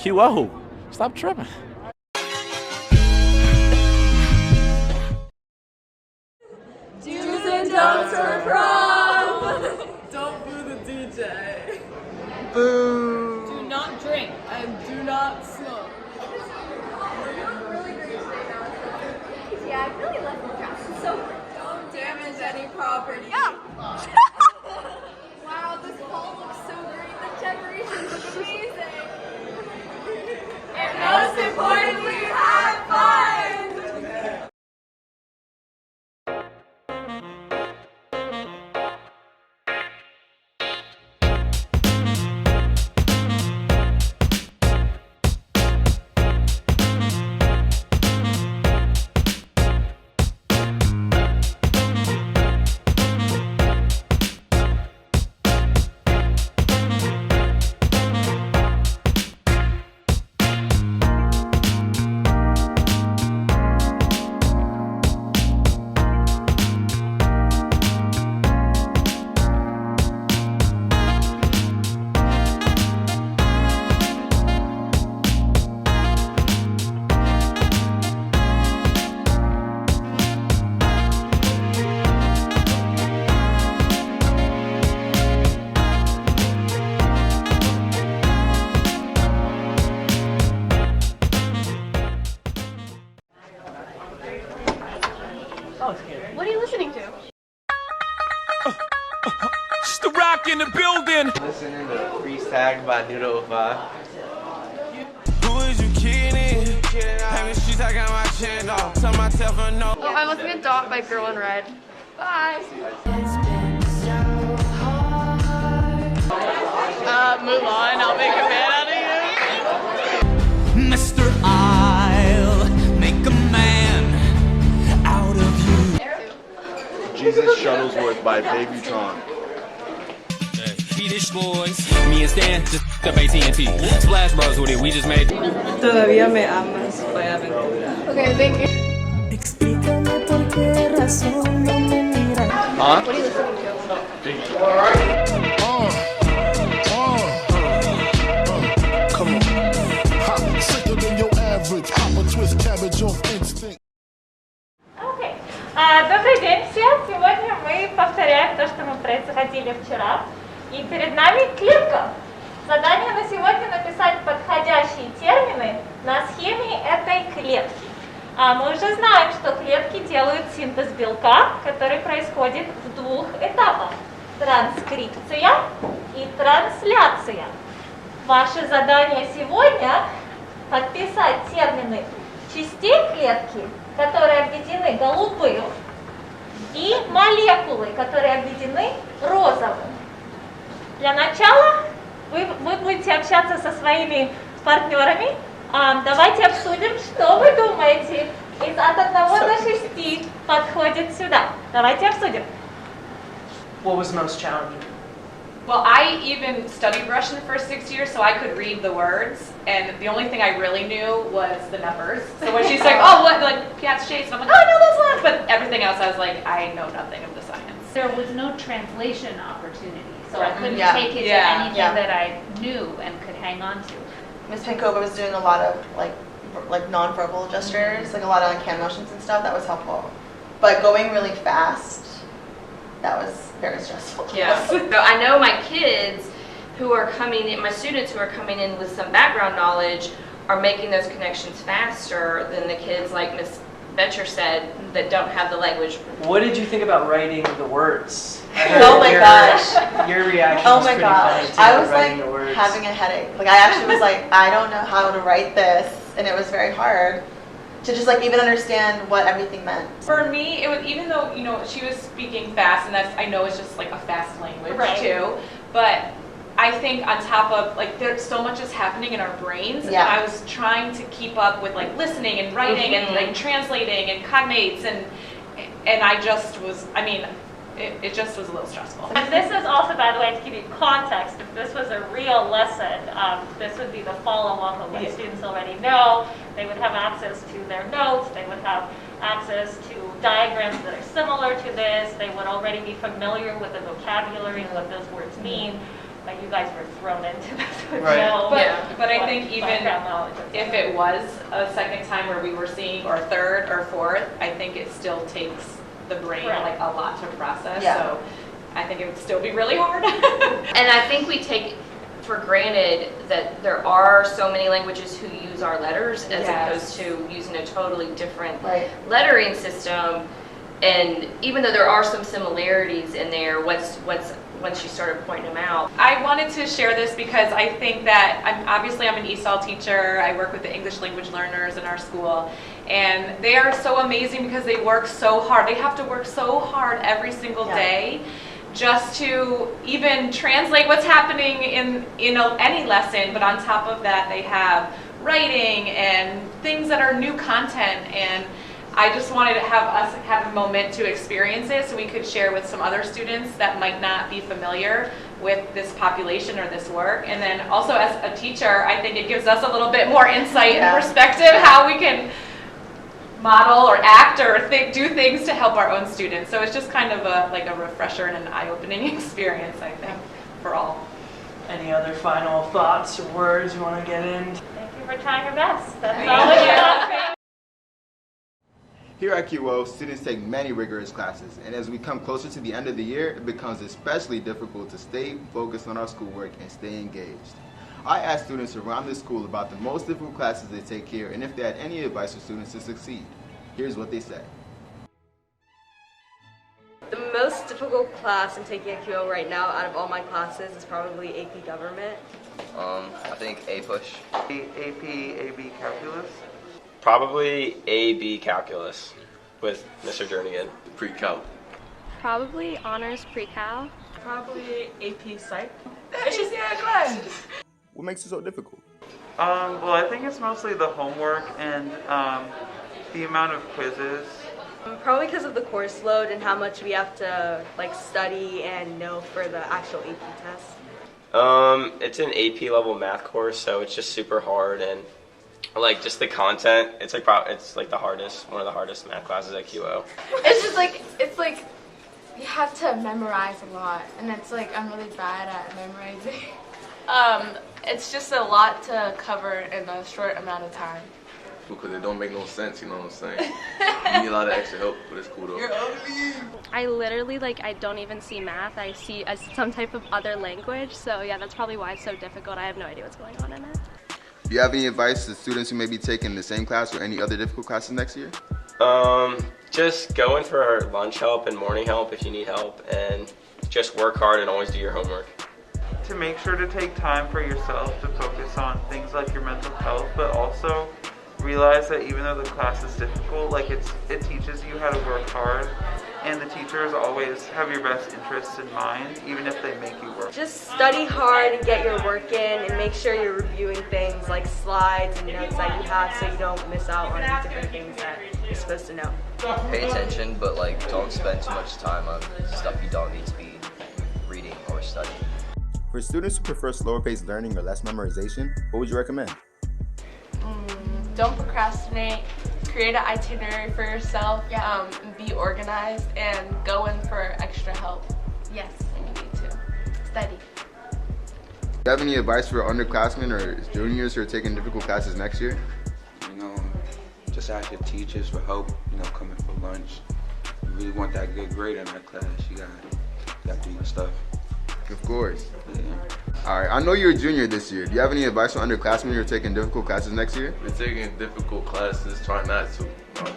QO. Stop tripping. Do's and don'ts for prom! Don't boo the DJ. Boo! Do not drink. And do not smoke. Really great today, Alex. Yeah, I really like the dress. It's so great. Don't damage any property. Wow, this hall looks so great. The decorations look amazing. And most importantly, have fun! What are you listening to? It's the rock in the building. Listening to Freeze Tag by Noodle 5. Who is you kidding? Having sheets, I got my chin off. Tell myself a no. Oh, I'm listening to Dot by Girl in Red. Bye. Move on. I'll make a man out of you. Mr. I'll make a man out of you. Jesus Shuttlesworth by Baby Tron. Swedish boys, me and Stan just up AT&T. Splash Bros with it, we just made. Todavía me amas, Buenaventura. Okay, thank you. Huh? What are you listening to? Come on. Ha, sicker than your average. Pop a twist cabbage off instinct. Окей. Добрый день всем! Сегодня мы повторяем то, что мы происходили вчера. И перед нами клетка. Задание на сегодня написать подходящие термины на схеме этой клетки. Мы уже знаем, что клетки делают синтез белка, который происходит в двух этапах. Транскрипция и трансляция. Ваше задание сегодня подписать термины частей клетки, которые обведены голубым, и молекулы, которые обведены розовым. Для начала вы будете общаться со своими партнерами. Давайте обсудим, что вы думаете. От 1 до 6 подходит сюда. Давайте обсудим. What was most challenging? Well, I even studied Russian for 6 years, so I could read the words, and the only thing I really knew was the numbers. So when she's like, oh, what, like, Piat's shades, and I'm like, oh, no, that's left. But everything else, I was like, I know nothing of the science. There was no translation opportunity, so Right. I couldn't Yeah. take it to Yeah. anything Yeah. that I knew and could hang on to. Miss Pankova was doing a lot of like non-verbal gestures, like a lot of like hand motions and stuff. That was helpful. But going really fast, that was very stressful. Yes. So I know my kids who are coming in, my students who are coming in with some background knowledge are making those connections faster than the kids, like Miss Betcher said, that don't have the language. What did you think about writing the words? Oh my gosh. Your reaction Oh was my pretty gosh. funny too, I was writing like the words. having a headache. Like I actually was like, I don't know how to write this, and it was very hard to just like even understand what everything meant. For me, it was, even though, you know, she was speaking fast, and that's, I know it's just like a fast language Right. too, but I think on top of, like, there's so much is happening in our brains, and Yeah. I was trying to keep up with like listening and writing and like translating and cognates, and I just was, I mean, it just was a little stressful. And this is also, by the way, to give you context, if this was a real lesson, this would be the follow-up of what Yeah. students already know. They would have access to their notes, they would have access to diagrams that are similar to this, they would already be familiar with the vocabulary and what those words mean. like you guys were thrown into this with Right. no But I think even background knowledge of if it. it was a second time where we were seeing, or third or fourth, I think it still takes the brain Right. like a lot to process. Yeah. So I think it would still be really hard. And I think we take for granted that there are so many languages who use our letters as Yes. opposed to using a totally different Right. lettering system. And even though there are some similarities in there, once you started pointing them out. I wanted to share this because I think that I'm an ESOL teacher. I work with the English language learners in our school, and they are so amazing because they work so hard. They have to work so hard every single day just to even translate what's happening in any lesson. But on top of that, they have writing and things that are new content, and I just wanted to have us have a moment to experience it so we could share with some other students that might not be familiar with this population or this work. And then also as a teacher, I think it gives us a little bit more insight and perspective how we can model or act or do things to help our own students. So it's just kind of like a refresher and an eye-opening experience, I think, for all. Any other final thoughts or words you want to get in? Thank you for trying your best. That's all we can. Here at QO, students take many rigorous classes, and as we come closer to the end of the year, it becomes especially difficult to stay focused on our schoolwork and stay engaged. I asked students around the school about the most difficult classes they take here and if they had any advice for students to succeed. Here's what they said. The most difficult class I'm taking at QO right now out of all my classes is probably AP Government. I think A push. AB Calculus. Probably AB Calculus with Mr. Jernigan. Pre-calc. Probably honors pre-cal. Probably AP Psych. What makes it so difficult? Well, I think it's mostly the homework and the amount of quizzes. Probably because of the course load and how much we have to study and know for the actual AP test. It's an AP level math course, so it's just super hard, and like just the content, it's like one of the hardest math classes at QO. It's just like you have to memorize a lot, and it's like I'm really bad at memorizing. It's just a lot to cover in a short amount of time. Because it don't make no sense, you know what I'm saying? You need a lot of extra help, but it's cool though. You're ugly! I literally I don't even see math. I see as some type of other language. So yeah, that's probably why it's so difficult. I have no idea what's going on in it. Do you have any advice to students who may be taking the same class or any other difficult classes next year? Just go in for lunch help and morning help if you need help, and just work hard and always do your homework. To make sure to take time for yourself to focus on things like your mental health, but also realize that even though the class is difficult, it teaches you how to work hard, and the teachers always have your best interests in mind, even if they make you work. Just study hard and get your work in, and make sure you're reviewing things like slides and notes that you have so you don't miss out on different things that you're supposed to know. Pay attention, but don't spend too much time on stuff you don't need to be reading or studying. For students who prefer slower paced learning or less memorization, what would you recommend? Don't procrastinate, create an itinerary for yourself, be organized, and go in for extra help. Yes, when you need to. study. Do you have any advice for underclassmen or juniors who are taking difficult classes next year? Just ask your teachers for help, coming for lunch. You really want that good grade in that class, you gotta do your stuff. Of course. Yeah. Alright, I know you're a junior this year. Do you have any advice for underclassmen who are taking difficult classes next year? We're taking difficult classes, try not to.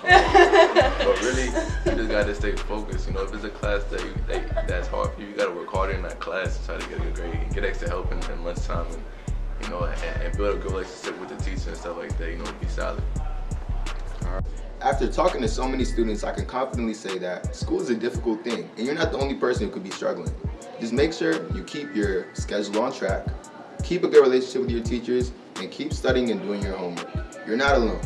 But really, you just gotta stay focused. If it's a class that's hard for you, you gotta work harder in that class to try to get a good grade and get extra help in lunchtime and build a good relationship with the teacher and stuff like that, be solid. After talking to so many students, I can confidently say that school is a difficult thing, and you're not the only person who could be struggling. Just make sure you keep your schedule on track, keep a good relationship with your teachers, and keep studying and doing your homework. You're not alone.